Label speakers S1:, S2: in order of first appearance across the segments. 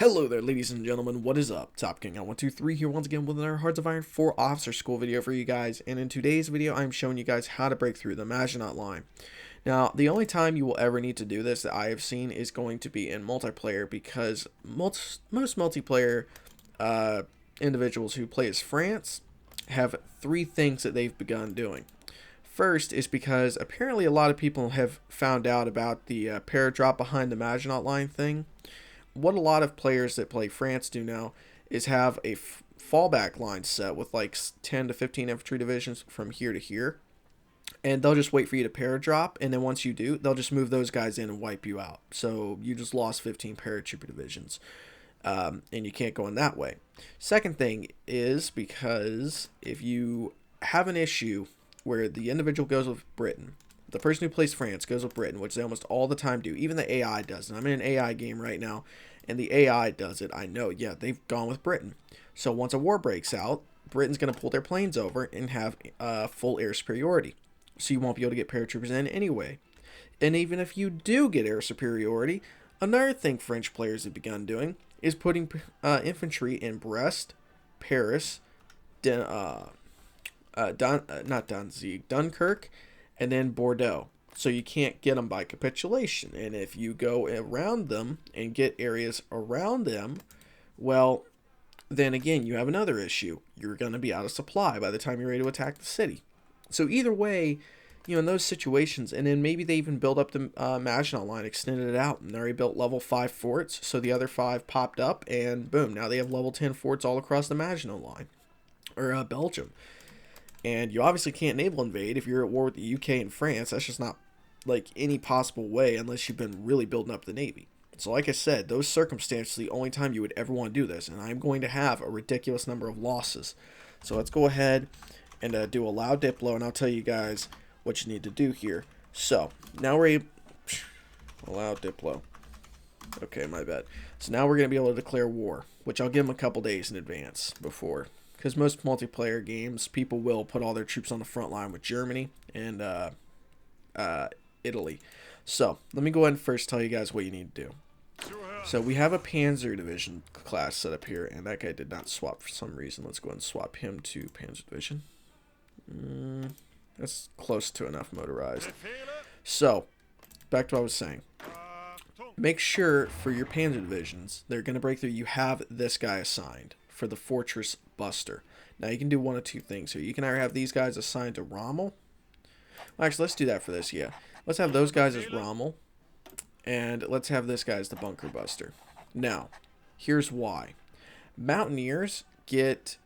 S1: Hello there, ladies and gentlemen. What is up? Top King on 123 here once again with another Hearts of Iron 4 Officer School video for you guys. And in today's video, I'm showing you guys how to break through the Maginot line. Now, the only time you will ever need to do this that I have seen is going to be in multiplayer, because most multiplayer individuals who play as France have three things that they've begun doing. First is because apparently a lot of people have found out about the paradrop behind the Maginot line thing. What a lot of players that play France do now is have a fallback line set with like 10 to 15 infantry divisions from here to here, and they'll just wait for you to paradrop, and then once you do, they'll just move those guys in and wipe you out. So you just lost 15 paratrooper divisions, and you can't go in that way. Second thing is because if you have an issue where the individual goes with Britain, the person who plays France goes with Britain, which they almost all the time do. Even the AI does. And I'm in an AI game right now, and the AI does it. I know, yeah, they've gone with Britain. So once a war breaks out, Britain's going to pull their planes over and have full air superiority. So you won't be able to get paratroopers in anyway. And even if you do get air superiority, another thing French players have begun doing is putting infantry in Brest, Paris, not Danzig, Dunkirk, and then Bordeaux. So you can't get them by capitulation. And if you go around them and get areas around them, well, then again, you have another issue. You're going to be out of supply by the time you're ready to attack the city. So either way, in those situations, and then maybe they even build up the Maginot line, extended it out, and they already built level 5 forts, so the other 5 popped up, and boom, now they have level 10 forts all across the Maginot line, or Belgium. And you obviously can't naval invade if you're at war with the UK and France. That's just not like any possible way unless you've been really building up the Navy. So like I said, those circumstances are the only time you would ever want to do this. And I'm going to have a ridiculous number of losses. So let's go ahead and do allow Diplo, and I'll tell you guys what you need to do here. So now we're able... Allow Diplo. Okay, my bad. So now we're going to be able to declare war, which I'll give them a couple days in advance before. Because most multiplayer games, people will put all their troops on the front line with Germany and Italy. So, let me go ahead and first tell you guys what you need to do. So, we have a Panzer Division class set up here, and that guy did not swap for some reason. Let's go ahead and swap him to Panzer Division. That's close to enough motorized. So, back to what I was saying. Make sure for your Panzer Divisions, they're going to break through, you have this guy assigned for the Fortress Buster. Now you can do one of two things here. You can either have these guys assigned to Rommel. Well, actually, let's do that for this, yeah. Let's have those guys as Rommel, and let's have this guy as the Bunker Buster. Now, here's why. Mountaineers get...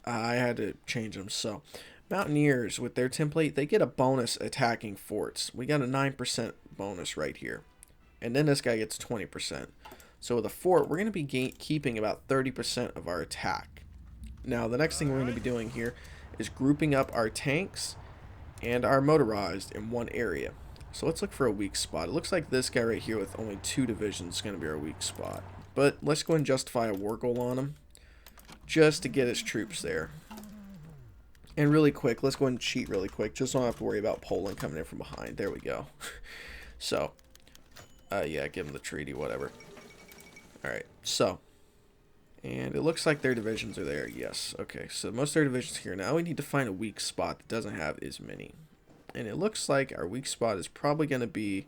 S1: I had to change them, so... Mountaineers, with their template, they get a bonus attacking forts. We got a 9% bonus right here. And then this guy gets 20%. So with a fort, we're going to be keeping about 30% of our attack. Now, the next thing we're going to be doing here is grouping up our tanks and our motorized in one area. So let's look for a weak spot. It looks like this guy right here with only 2 divisions is going to be our weak spot. But let's go and justify a war goal on him just to get his troops there. And really quick, let's go and cheat really quick, just so I don't have to worry about Poland coming in from behind. There we go. So, yeah, give him the treaty, whatever. Alright, so, and it looks like their divisions are there, yes. Okay, so most of their divisions here. Now we need to find a weak spot that doesn't have as many. And it looks like our weak spot is probably going to be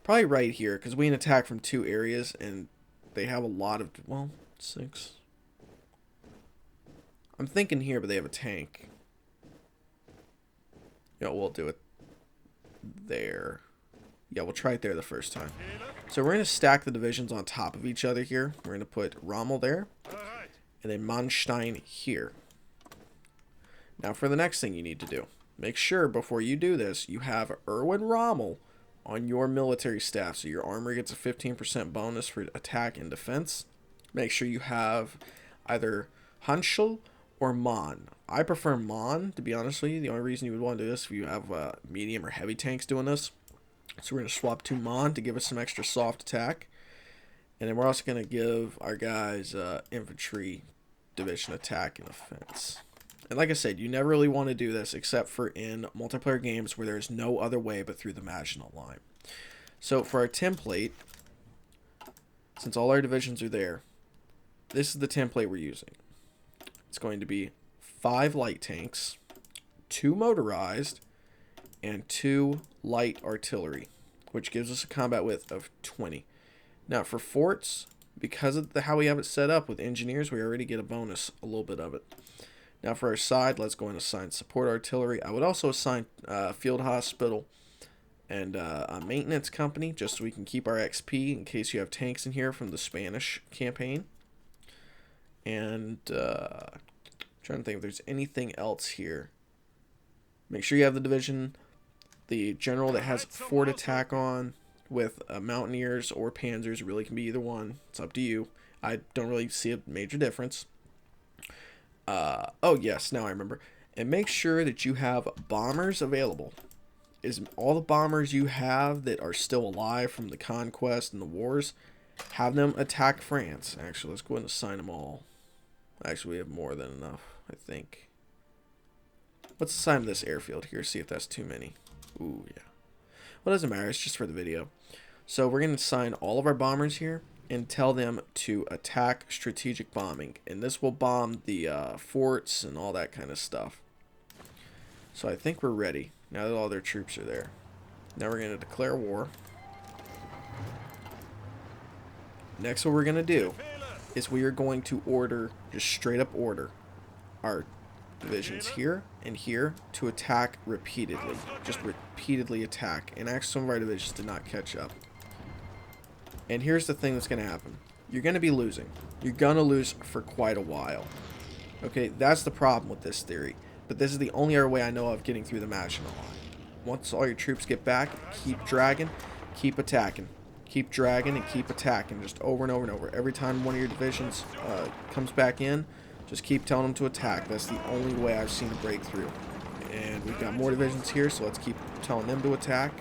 S1: probably right here, because we can attack from 2 areas, and they have a lot of, well, 6. I'm thinking here, but they have a tank. Yeah, we'll do it there. Yeah, we'll try it there the first time. So we're going to stack the divisions on top of each other here. We're going to put Rommel there, and then Manstein here. Now for the next thing you need to do. Make sure before you do this, you have Erwin Rommel on your military staff. So your armor gets a 15% bonus for attack and defense. Make sure you have either Hanschel or Mon. I prefer Mon, to be honest with you. The only reason you would want to do this if you have medium or heavy tanks doing this. So we're going to swap to Mon to give us some extra soft attack. And then we're also going to give our guys infantry division attack and offense. And like I said, you never really want to do this except for in multiplayer games where there's no other way but through the Maginot line. So for our template, since all our divisions are there, this is the template we're using. It's going to be 5 light tanks, 2 motorized, and 2 light artillery, which gives us a combat width of 20. Now for forts, because of how we have it set up with engineers, we already get a bonus, a little bit of it. Now for our side, let's go and assign support artillery. I would also assign field hospital and a maintenance company, just so we can keep our XP in case you have tanks in here from the Spanish campaign. And trying to think if there's anything else here. Make sure you have the division, the general that has fort attack on with mountaineers or panzers. Really can be either one. It's up to you. I don't really see a major difference. Oh yes, now I remember. And make sure that you have bombers available. Is all the bombers you have that are still alive from the conquest and the wars, have them attack France. Actually, let's go ahead and assign them all. Actually, we have more than enough, I think. Let's assign this airfield here, see if that's too many. Ooh, yeah. Well, it doesn't matter, it's just for the video. So we're going to assign all of our bombers here and tell them to attack strategic bombing. And this will bomb the forts and all that kind of stuff. So I think we're ready, now that all their troops are there. Now we're going to declare war. Next, what we're going to do is we are going to order, just straight up order, our divisions here and here to attack repeatedly. Just repeatedly attack. And actually some of our divisions did not catch up. And here's the thing that's going to happen. You're going to be losing. You're going to lose for quite a while. Okay, that's the problem with this theory. But this is the only other way I know of getting through the Maginot Line. Once all your troops get back, keep dragging, keep attacking. Keep dragging and keep attacking just over and over and over. Every time one of your divisions comes back in, just keep telling them to attack. That's the only way I've seen a breakthrough. And we've got more divisions here, so let's keep telling them to attack.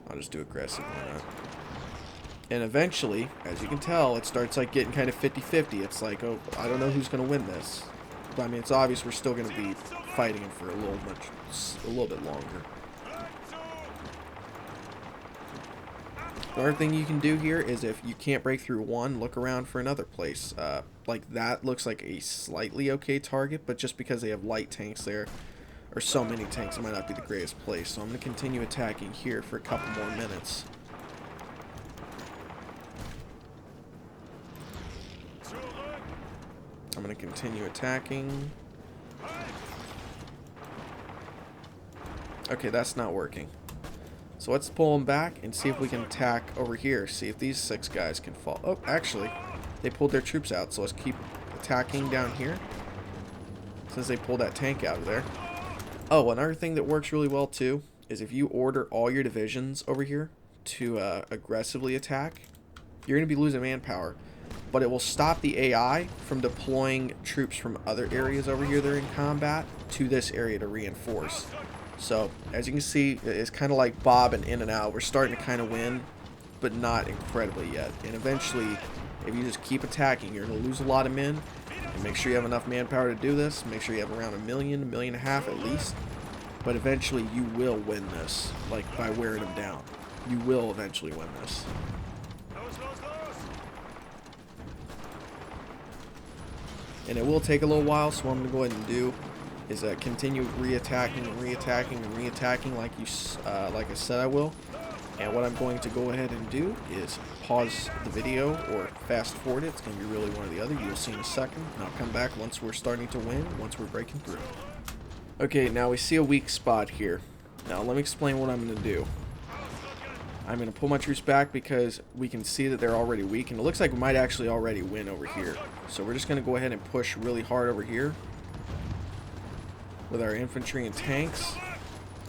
S1: I'll just do aggressive. Why not? And eventually, as you can tell, it starts like getting kind of 50-50. It's like, oh, I don't know who's going to win this. But I mean, it's obvious we're still going to be fighting him for a little bit longer. Another thing you can do here is if you can't break through one, look around for another place. Like that looks like a slightly okay target, but just because they have light tanks there, or so many tanks, it might not be the greatest place. So I'm going to continue attacking here for a couple more minutes. I'm going to continue attacking. Okay, that's not working. So let's pull them back and see if we can attack over here. See if these 6 guys can fall. Oh, actually, they pulled their troops out. So let's keep attacking down here. Since they pulled that tank out of there. Oh, another thing that works really well too is if you order all your divisions over here to aggressively attack, you're going to be losing manpower. But it will stop the AI from deploying troops from other areas over here that are in combat to this area to reinforce. So, as you can see, it's kind of like bobbing in and out. We're starting to kind of win, but not incredibly yet. And eventually, if you just keep attacking, you're going to lose a lot of men. And make sure you have enough manpower to do this. Make sure you have around 1 million, 1.5 million at least. But eventually, you will win this, like by wearing them down. You will eventually win this. And it will take a little while, so what I'm going to go ahead and do is continue reattacking and reattacking and reattacking like I said I will. And what I'm going to go ahead and do is pause the video or fast forward it. It's going to be really one or the other. You'll see in a second. And I'll come back once we're starting to win, once we're breaking through. Okay, now we see a weak spot here. Now let me explain what I'm going to do. I'm going to pull my troops back because we can see that they're already weak. And it looks like we might actually already win over here. So we're just going to go ahead and push really hard over here with our infantry and tanks.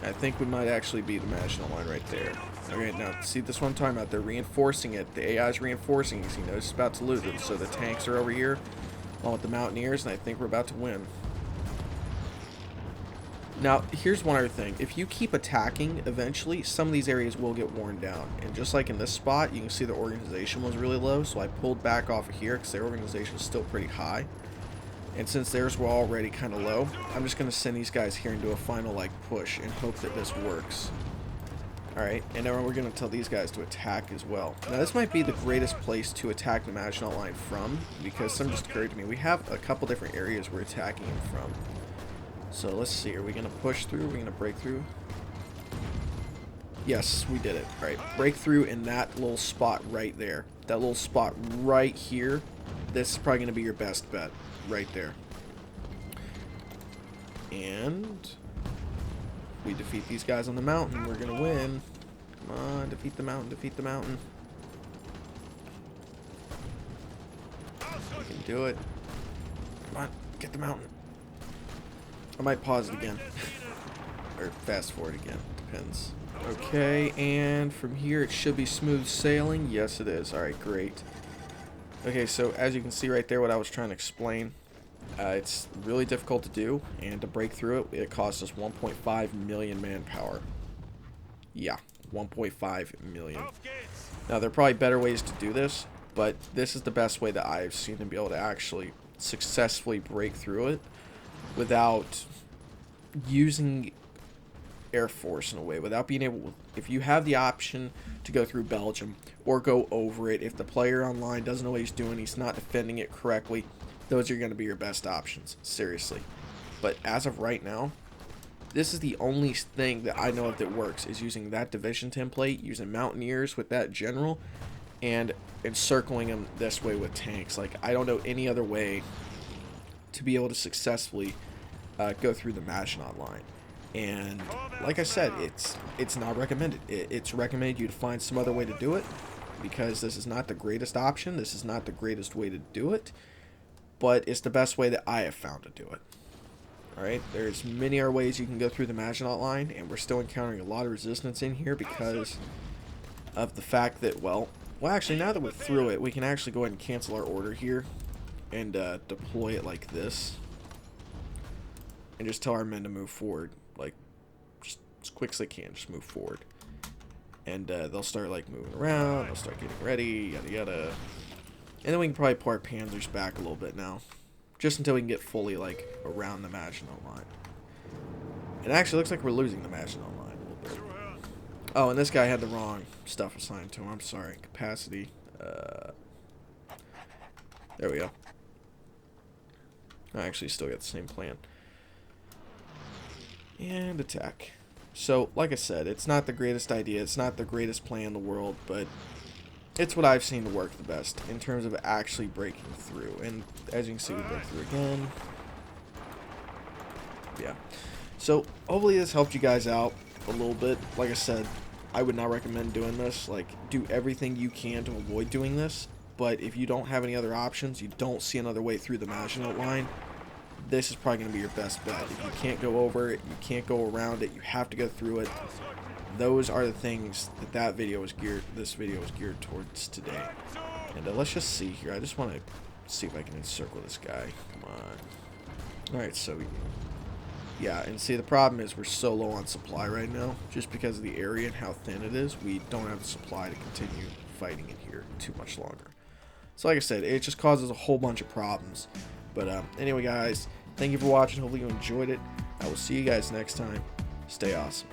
S1: I think we might actually beat the Maginot Line right there. Okay, now see this one I'm talking about. They're reinforcing it. The AI is reinforcing it. You know, it's about to lose it. So the tanks are over here along with the Mountaineers, and I think we're about to win. Now, here's one other thing. If you keep attacking, eventually, some of these areas will get worn down. And just like in this spot, you can see the organization was really low, so I pulled back off of here because their organization is still pretty high. And since theirs were already kind of low, I'm just going to send these guys here and do a final, like, push and hope that this works. Alright, and now we're going to tell these guys to attack as well. Now this might be the greatest place to attack the Maginot Line from, because something just occurred to me. We have a couple different areas we're attacking them from. So let's see, are we going to push through? Are we going to break through? Yes, we did it. Alright, break through in that little spot right there. That little spot right here. This is probably going to be your best bet. Right there. And we defeat these guys on the mountain, we're going to win. Come on, defeat the mountain, defeat the mountain. We can do it. Come on, get the mountain. I might pause it again. Or fast forward again, depends. Okay, and from here it should be smooth sailing. Yes, it is. Alright, great. Okay, so as you can see right there what I was trying to explain. It's really difficult to do, and to break through it, it costs us 1.5 million manpower. Yeah, 1.5 million. Now, there are probably better ways to do this, but this is the best way that I've seen to be able to actually successfully break through it without using Air Force in a way, without being able, if you have the option to go through Belgium or go over it, if the player online doesn't know what he's doing, he's not defending it correctly, those are going to be your best options, seriously. But as of right now, this is the only thing that I know of that works, is using that division template, using Mountaineers with that general, and encircling them this way with tanks. Like, I don't know any other way to be able to successfully go through the Maginot Line. And like I said, it's not recommended. It's recommended you to find some other way to do it, because this is not the greatest option. This is not the greatest way to do it. But it's the best way that I have found to do it. Alright, there's many other ways you can go through the Maginot Line, and we're still encountering a lot of resistance in here because of the fact that, well actually, now that we're through it, we can actually go ahead and cancel our order here and deploy it like this. And just tell our men to move forward, like, just as quick as they can, just move forward. And they'll start, like, moving around, they'll start getting ready, yada yada. And then we can probably pull our panzers back a little bit now. Just until we can get fully, like, around the Maginot Line. It actually looks like we're losing the Maginot Line a little bit. Oh, and this guy had the wrong stuff assigned to him. I'm sorry. Capacity. There we go. I actually still got the same plan. And attack. So, like I said, it's not the greatest idea. It's not the greatest plan in the world, but it's what I've seen to work the best in terms of actually breaking through. And as you can see, we break through again. Yeah. So hopefully this helped you guys out a little bit. Like I said, I would not recommend doing this. Like, do everything you can to avoid doing this. But if you don't have any other options, you don't see another way through the Maginot Line, this is probably going to be your best bet. If you can't go over it, you can't go around it, you have to go through it. Those are the things that this video is geared towards today. And let's just see here. I just want to see if I can encircle this guy. Come on. Alright, so yeah, and see, the problem is we're so low on supply right now, just because of the area and how thin it is. We don't have the supply to continue fighting in here too much longer. So like I said, it just causes a whole bunch of problems. But anyway, guys, thank you for watching. Hopefully you enjoyed it. I will see you guys next time. Stay awesome.